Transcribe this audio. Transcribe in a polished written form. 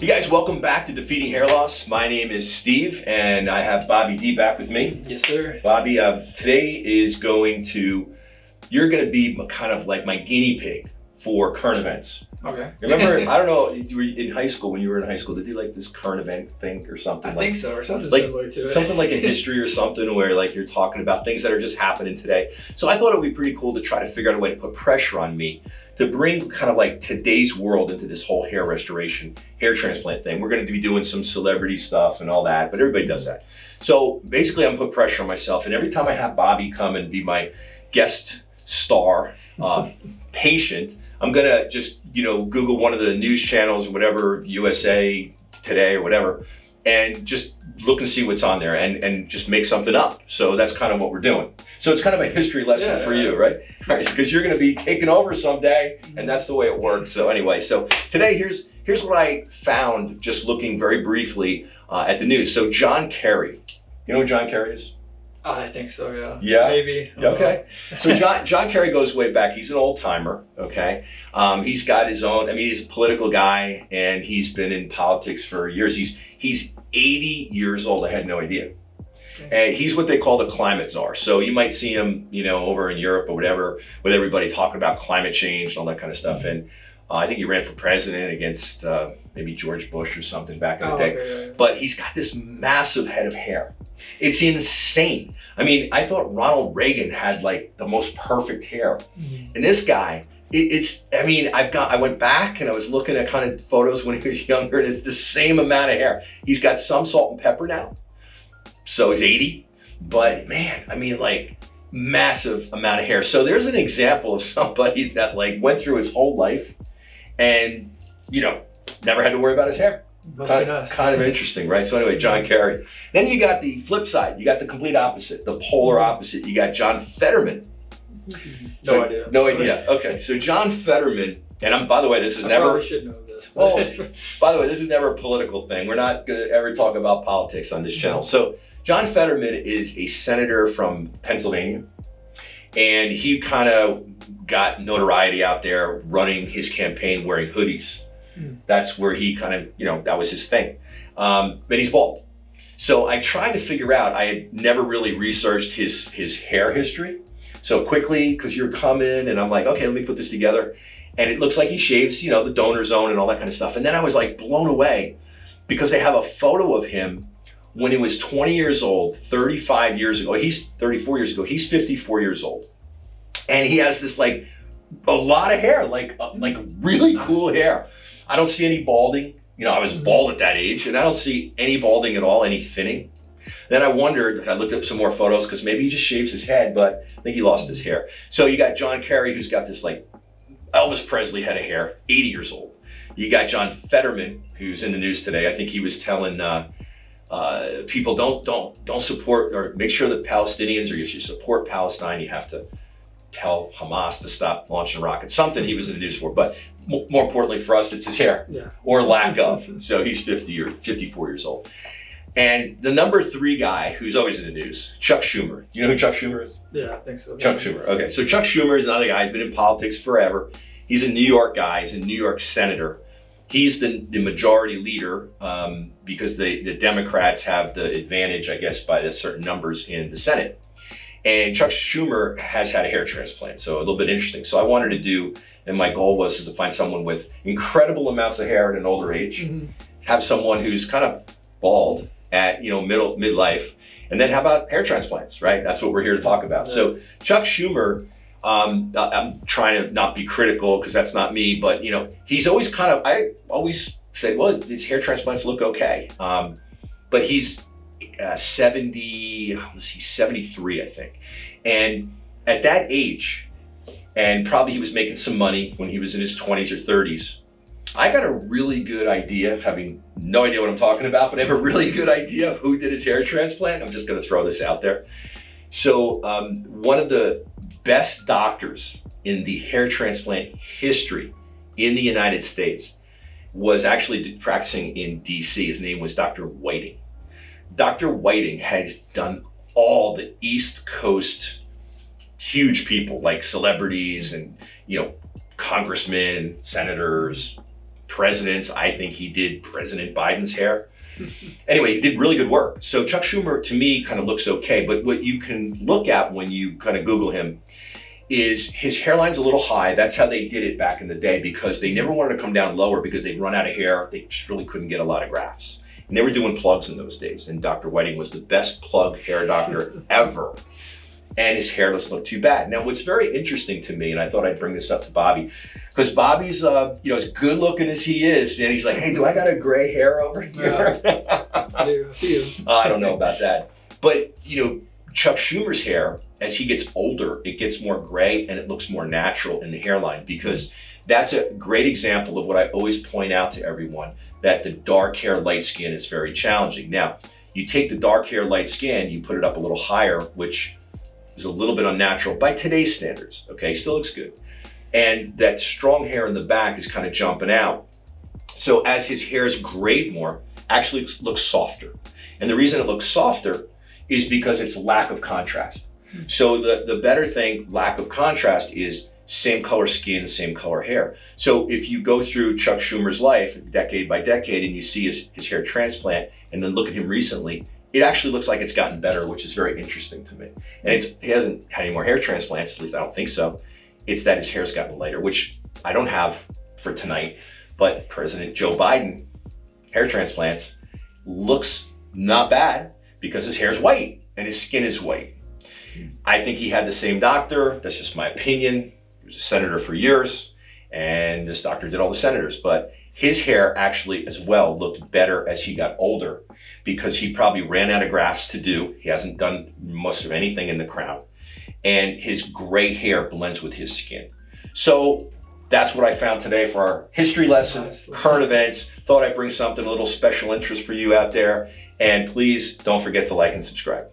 You guys, welcome back to Defeating Hair Loss. My name is Steve, and I have Bobby D back with me. Yes, sir. Bobby, today is you're going to be kind of like my guinea pig for current events. Okay. Remember, I don't know, you were in high school, when you were in high school, did you like this current event thing or something? I think so, or something like, similar to it. Something like in history or something where like you're talking about things that are just happening today. So I thought it would be pretty cool to try to figure out a way to put pressure on me to bring kind of like today's world into this whole hair restoration, hair transplant thing. We're going to be doing some celebrity stuff and all that, but everybody does that. So basically I'm putting pressure on myself, and every time I have Bobby come and be my guest star patient, I'm gonna just, Google one of the news channels or whatever, USA Today or whatever, and just look and see what's on there and just make something up. So that's kind of what we're doing. So it's kind of a history lesson for you, right? Because you're gonna be taking over someday, and that's the way it works. So anyway, so today here's what I found just looking very briefly at the news. So John Kerry, you know who John Kerry is? I think so, yeah. Yeah? Maybe. Okay. So John Kerry goes way back. He's an old timer, okay? He's got his own, he's a political guy, and he's been in politics for years. He's 80 years old. I had no idea. Okay. And he's what they call the climate czar. So you might see him, over in Europe or whatever, with everybody talking about climate change and all that kind of stuff. And I think he ran for president against maybe George Bush or something back in the day. Okay. But he's got this massive head of hair. It's insane. I thought Ronald Reagan had like the most perfect hair. And this guy, I went back and I was looking at kind of photos when he was younger, and it's the same amount of hair. He's got some salt and pepper now. So he's 80, but man, like massive amount of hair. So there's an example of somebody that like went through his whole life and, never had to worry about his hair. Must be nice. Kind of interesting, right? So anyway, John Kerry. Then you got the flip side. You got the complete opposite, the polar opposite. You got John Fetterman. No idea. No idea. Okay, so John Fetterman, and by the way, this is never. I probably should know this. Well, by the way, this is never a political thing. We're not going to ever talk about politics on this channel. So John Fetterman is a senator from Pennsylvania, and he kind of got notoriety out there running his campaign wearing hoodies. That's where he kind of, that was his thing. But he's bald. So I tried to figure out, I had never really researched his hair history. So quickly, because you're coming, and I'm like, okay, let me put this together. And it looks like he shaves, the donor zone and all that kind of stuff. And then I was like blown away because they have a photo of him when he was 20 years old, 35 years ago. He's 34 years ago. He's 54 years old. And he has this like a lot of hair, like really cool hair. I don't see any balding. I was bald at that age, and I don't see any balding at all, any thinning. Then I wondered, I looked up some more photos because maybe he just shaves his head, but I think he lost his hair. So you got John Kerry, who's got this like Elvis Presley head of hair, 80 years old. You got John Fetterman, who's in the news today. I think he was telling people don't support, or make sure that Palestinians, or if you support Palestine, you have to tell Hamas to stop launching rockets. Something he was in the news for, but more importantly for us, it's his hair, or lack of. So he's 54 years old. And the number 3 guy who's always in the news, Chuck Schumer. You know who Chuck Schumer is? Yeah, I think so. Chuck Schumer. Okay, so Chuck Schumer is another guy. He's been in politics forever. He's a New York guy. He's a New York senator. He's the majority leader because the Democrats have the advantage, I guess, by the certain numbers in the Senate. And Chuck Schumer has had a hair transplant, so a little bit interesting. So I wanted to do, and my goal was to find someone with incredible amounts of hair at an older age, have someone who's kind of bald at midlife, and then how about hair transplants, right? That's what we're here to talk about. So Chuck Schumer, I'm trying to not be critical because that's not me, but he's always I always say, well, his hair transplants look okay, but he's 73, I think. And at that age, and probably he was making some money when he was in his 20s or 30s, I got a really good idea, having no idea what I'm talking about, but I have a really good idea of who did his hair transplant. I'm just going to throw this out there. So one of the best doctors in the hair transplant history in the United States was actually practicing in DC. His name was Dr. Whiting. Dr. Whiting has done all the East Coast huge people, like celebrities and, congressmen, senators, presidents. I think he did President Biden's hair. Anyway, he did really good work. So Chuck Schumer, to me, kind of looks okay. But what you can look at when you kind of Google him is his hairline's a little high. That's how they did it back in the day, because they never wanted to come down lower because they'd run out of hair. They just really couldn't get a lot of grafts. And they were doing plugs in those days. And Dr. Whiting was the best plug hair doctor ever. And his hair doesn't look too bad. Now, what's very interesting to me, and I thought I'd bring this up to Bobby, because Bobby's, as good looking as he is, and he's like, hey, do I got a gray hair over here? I do, a few. I don't know about that. But, Chuck Schumer's hair, as he gets older, it gets more gray and it looks more natural in the hairline, because that's a great example of what I always point out to everyone, that the dark hair, light skin is very challenging. Now, you take the dark hair, light skin, you put it up a little higher, which is a little bit unnatural by today's standards, okay? Still looks good. And that strong hair in the back is kind of jumping out. So as his hairs grade more, actually looks softer. And the reason it looks softer is because it's lack of contrast. So the better thing, lack of contrast, is same color skin, same color hair. So if you go through Chuck Schumer's life, decade by decade, and you see his hair transplant, and then look at him recently, it actually looks like it's gotten better, which is very interesting to me. And he hasn't had any more hair transplants, at least I don't think so. It's that his hair's gotten lighter, which I don't have for tonight, but President Joe Biden, hair transplants, looks not bad because his hair's white and his skin is white. I think he had the same doctor. That's just my opinion. He was a senator for years, and this doctor did all the senators, but his hair actually as well looked better as he got older, because he probably ran out of grafts to do. He hasn't done most of anything in the crown, and his gray hair blends with his skin. So that's what I found today for our history lesson, current events. Thought I'd bring something a little special interest for you out there. And please don't forget to like and subscribe.